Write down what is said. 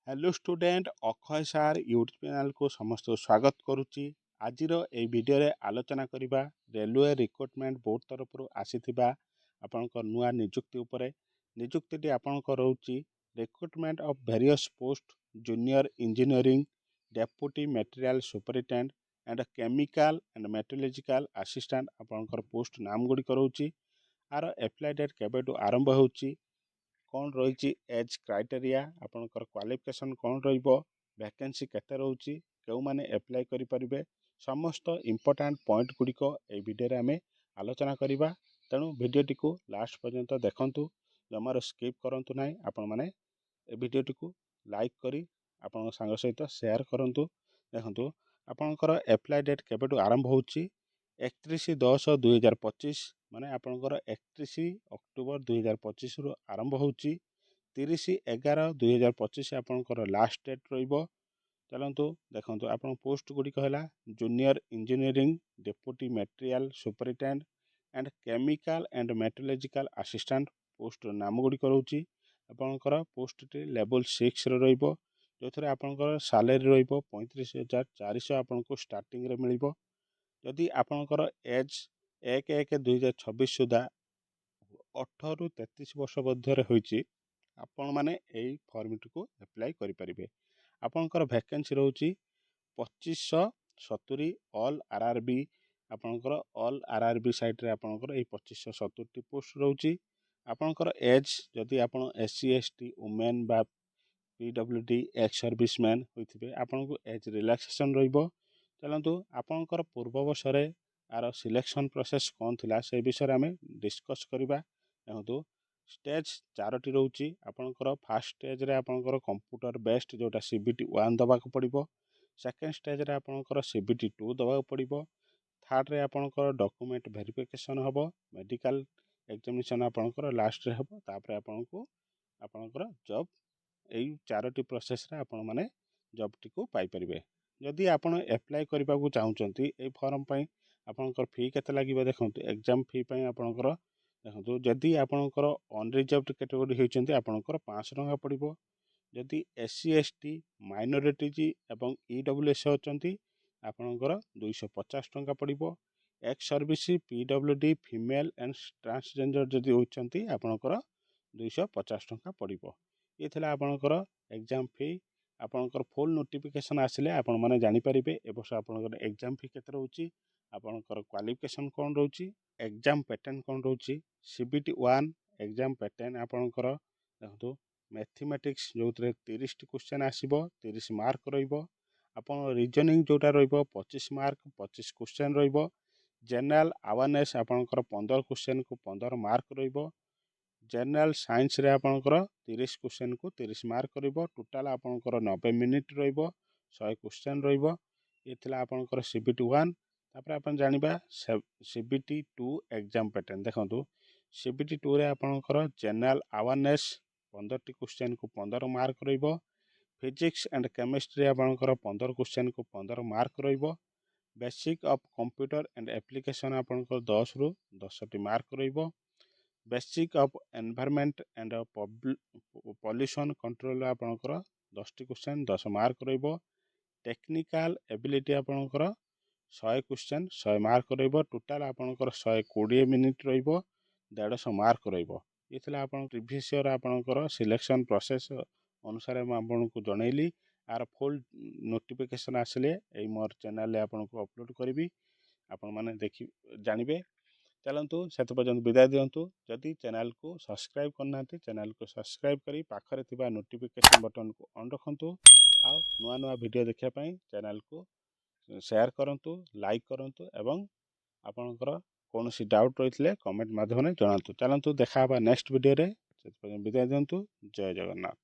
Hello student Akshay सार YouTube channel को समस्त स्वागत करुच्ची। आज ये वीडियो रे आलोचना करिबा रेलवे रिक्रुटमेंट बोर्ड तरफ आसीथिबा आपनकर नुआ नियुक्ति उपरे। नियुक्ति आपनकर रहउची recruitment of various post junior engineering deputy material superintendent and chemical and metallurgical assistant आपनकर पोस्ट नाम गुडी करउची। आर एप्लाई डेट केबेटू आरंभ होउची, कौन रही एज क्राइटेरिया आपनकर क्वालिफिकेशन कौन रहिबो, वैकेंसी केते रहउची, केउ माने अप्लाई करि परिबे, समस्त इंपोर्टेंट पॉइंट गुड़िक ए वीडियो रे आमे आलोचना करिबा। तेणु वीडियोटी को लास्ट पर्यंत देखंतु, जमार स्किप करंतु नाही। आपण माने ए वीडियोटी को लाइक करी आपण सांग सहित शेयर करंतु। देखंतु आपनकर अप्लाई डेट केबेटू आरंभ होउची 31/10/2025 माने आपनकर 31 अक्टोबर 2025 रु आरंभ होउची। 30/11/2025 आपनकर लास्ट डेट रहिबो। चलंतु देखंतु आपन पोस्ट गुडी कहला junior engineering deputy material superintendent and chemical and metallurgical assistant post नाम गुडी करउची। आपनकर पोस्ट टी लेवल 6 रे रहिबो, जोथरे आपनकर सैलरी रहिबो 35,400 आपनको स्टार्टिंग रे मिलिबो। यदि आपनकर एज 1/1/2026 सुधा 18 रु 33 वर्ष मध्य होइची, आपण माने एई फॉर्मेट को अप्लाई करि परिबे। आपनकर वैकेंसी रहउची 2570 ऑल आरआरबी। आपनकर ऑल आरआरबी साइट रे आपनकर एई 2570 टी पोस्ट रहउची। आपनकर एज जदि आपण एससी एसटी वुमेन बा पीडब्ल्यूडी एक्स सर्विसमैन होइथिबे आपनको एज रिलैक्सेशन रहिबो। चलंतु आपनकर पूर्व वर्षरे आर सिलेक्शन प्रोसेस कौन थिला से विषय आमे डिस्कस करिबा। देखंतु स्टेज 4टी रहउची। आपनकर फर्स्ट स्टेज रे आपनकर कंप्यूटर बेस्ड जोटा सीबीटी 1 दबा को पड़िबो। सेकंड स्टेज रे आपनकर सीबीटी 2 दबा को पड़िबो। थर्ड रे आपनकर डॉक्यूमेंट वेरिफिकेशन हबो। मेडिकल एग्जामिनेशन आपनकर लास्ट रे हबो। तापरे आपनको आपनकर जॉब एई 4टी प्रोसेस रे आपण माने जॉब टी को पाई परिबे। जदि आपण अप्लाई करबा को चाहुचंती ए फॉर्म पई आपनकर फी केते लागिबो। देखंतु एग्जाम फी पई आपनकर देखंतु जदि आपनकर अनरिजर्वड कैटेगरी होइचंती आपनकर 500 टंका पड़िबो। जदि एससी एसटी माइनॉरिटीज एवं ईडब्ल्यूएस होचंती आपनकर 250 टंका पड़िबो। एक्स सर्विस पीडब्ल्यूडी फीमेल एंड ट्रांसजेंडर जदि होचंती आपनकर 250 टंका पड़िबो। ये थिला आपनकर एग्जाम फी। आपनकर फुल नोटिफिकेशन आसिले आपण माने जानि परिबे ए वर्ष आपनकर एग्जाम फी केते रहउची, आपनकर क्वालिफिकेशन कोन रहउची, एग्जाम पैटर्न कोन रहउची। सीबीटी 1 एग्जाम पैटर्न आपनकर देखंतु मैथमेटिक्स जोतरे 30 टी क्वेश्चन आसीबो, 30 मार्क रहिबो। आपन रीजनिंग जोटा रहिबो 25 मार्क, 25 क्वेश्चन रहिबो। जनरल अवेयरनेस आपनकर 15 क्वेश्चन को 15 मार्क रहिबो। जनरल साइंस रे आपनकर 30 क्वेश्चन को 30 मार्क करिबो। टोटल आपनकर 90 मिनिट रहिबो, 100 क्वेश्चन रहिबो। ये थिला आपनकर सीबीटी 1। तापर आपन जानिबा सीबीटी 2 एग्जाम पैटर्न। देखंतु सीबीटी 2 रे आपनकर जनरल अवेयरनेस 15 टी क्वेश्चन को 15 मार्क रहिबो। फिजिक्स एंड केमिस्ट्री आपनकर 15 क्वेश्चन को 15 मार्क रहिबो। Basic of computer and application आपनकर 10 रु 10 टी मार्क रहिबो। Basic of environment and pollution control आपनकर 10 टी क्वेश्चन 10 मार्क रहिबो। टेक्निकल एबिलिटी आपनकर 100 क्वेश्चन 100 मार्क रहिबो। टोटल आपनकर 120 मिनिट रहिबो, 150 मार्क रहिबो। ये थिला आपन प्रीवियस ईयर आपनकर सिलेक्शन प्रोसेस अनुसार मैं आपनको जनैली। आर फुल नोटिफिकेशन आसिले एई मोर चैनल रे आपनको अपलोड करिवि, आपण माने देखि जानिबे। चलंतु सेत पर्यंत विदाय दियंतु। जदि चैनल को सब्सक्राइब करना चैनल को सब्सक्राइब करी पाखरे थिबा नोटिफिकेशन बटन को ऑन रखंतु। आ नुआ नुआ वीडियो देखिया पई चैनल को शेयर करंतु, लाइक करंतु एवं आपनकर कोनोसी डाउट रहितले कमेंट माध्यम रे जणांतु। चलंतु देखा हबा नेक्स्ट वीडियो रे। सेत पर्यंत विदाय दियंतु। जय जगन्नाथ।